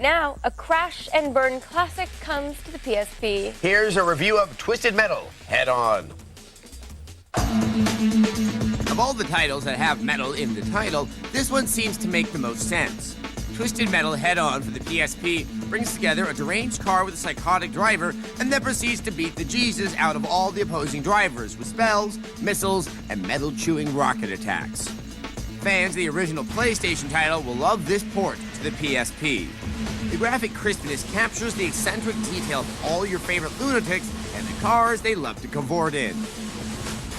now, a crash and burn classic comes to the PSP. Here's a review of Twisted Metal Head On. Of all the titles that have metal in the title, this one seems to make the most sense. Twisted Metal Head On for the PSP brings together a deranged car with a psychotic driver and then proceeds to beat the Jesus out of all the opposing drivers with spells, missiles, and metal-chewing rocket attacks. Fans of the original PlayStation title will love this port to the PSP. The graphic crispness captures the eccentric detail of all your favorite lunatics and the cars they love to cavort in.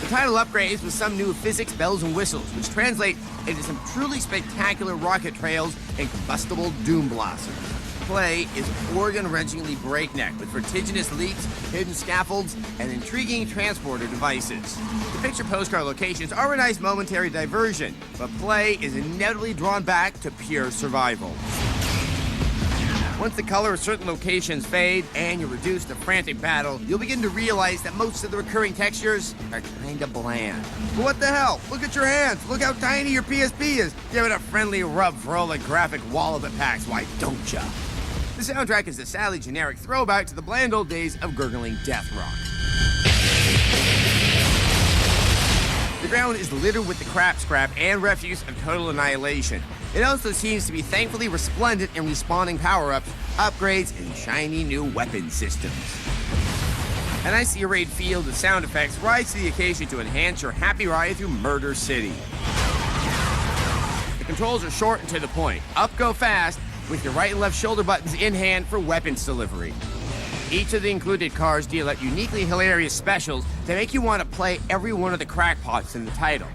The title upgrades with some new physics bells and whistles, which translate into some truly spectacular rocket trails and combustible doom blasters. Play is organ-wrenchingly breakneck with vertiginous leaps, hidden scaffolds, and intriguing transporter devices. The picture postcard locations are a nice momentary diversion, but play is inevitably drawn back to pure survival. Once the color of certain locations fade and you're reduced to frantic battle, you'll begin to realize that most of the recurring textures are kinda bland. But what the hell? Look at your hands. Look how tiny your PSP is. Give it a friendly rub for all the graphic wall of it packs, why don't ya? The soundtrack is a sadly generic throwback to the bland old days of gurgling death rock. The ground is littered with the scrap and refuse of total annihilation. It also seems to be thankfully resplendent in respawning power-ups, upgrades, and shiny new weapon systems. An icy arrayed field of sound effects rise to the occasion to enhance your happy ride through Murder City. The controls are short and to the point. Up go fast, with your right and left shoulder buttons in hand for weapons delivery. Each of the included cars deal out uniquely hilarious specials that make you want to play every one of the crackpots in the title.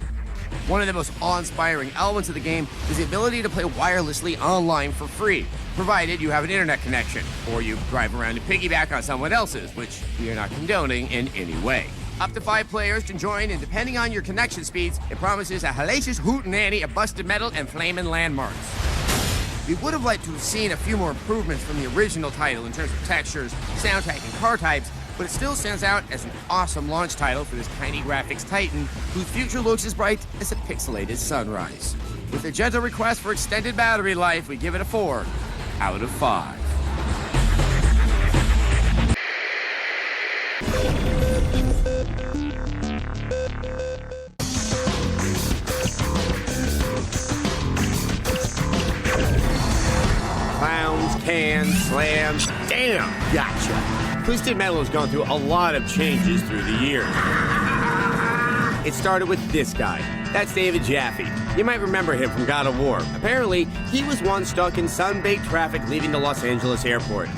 One of the most awe-inspiring elements of the game is the ability to play wirelessly online for free, provided you have an internet connection, or you drive around and piggyback on someone else's, which we are not condoning in any way. Up to 5 players can join, and depending on your connection speeds, it promises a hellacious hootenanny of busted metal and flaming landmarks. We would have liked to have seen a few more improvements from the original title in terms of textures, soundtrack, and car types, but it still stands out as an awesome launch title for this tiny graphics titan whose future looks as bright as a pixelated sunrise. With a gentle request for extended battery life, we give it a 4 out of 5. Clowns, cans, slams, damn, gotcha. Twisted Metal has gone through a lot of changes through the years. It started with this guy. That's David Jaffe. You might remember him from God of War. Apparently, he was once stuck in sun-baked traffic leaving the Los Angeles airport.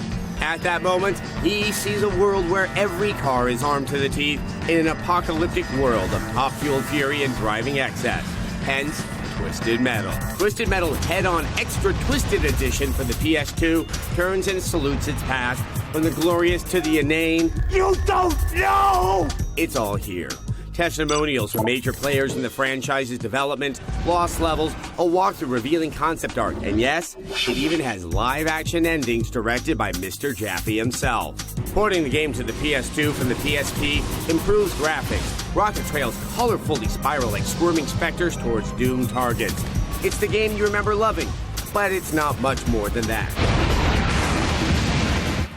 At that moment, he sees a world where every car is armed to the teeth in an apocalyptic world of top-fueled fury and driving excess. Hence, Twisted Metal. Twisted Metal Head On Extra Twisted Edition for the PS2 turns and salutes its past from the glorious to the inane. You don't know! It's all here. Testimonials from major players in the franchise's development, lost levels, a walkthrough revealing concept art, and yes, it even has live-action endings directed by Mr. Jaffe himself. Porting the game to the PS2 from the PSP improves graphics. Rocket trails colorfully spiral like squirming specters towards doomed targets. It's the game you remember loving, but it's not much more than that.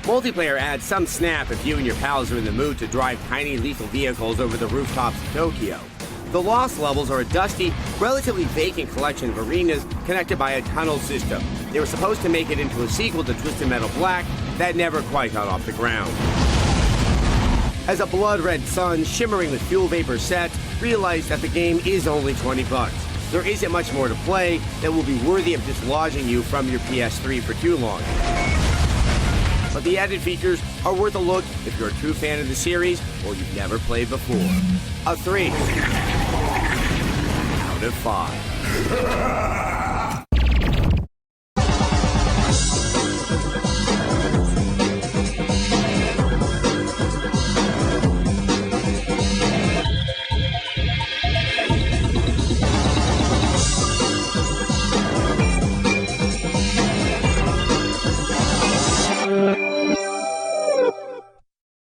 Multiplayer adds some snap if you and your pals are in the mood to drive tiny lethal vehicles over the rooftops of Tokyo. The Lost levels are a dusty, relatively vacant collection of arenas connected by a tunnel system. They were supposed to make it into a sequel to Twisted Metal Black that never quite got off the ground. As a blood-red sun shimmering with fuel vapor sets, realize that the game is only $20. There isn't much more to play that will be worthy of dislodging you from your PS3 for too long. But the added features are worth a look if you're a true fan of the series or you've never played before. A 3 out of 5.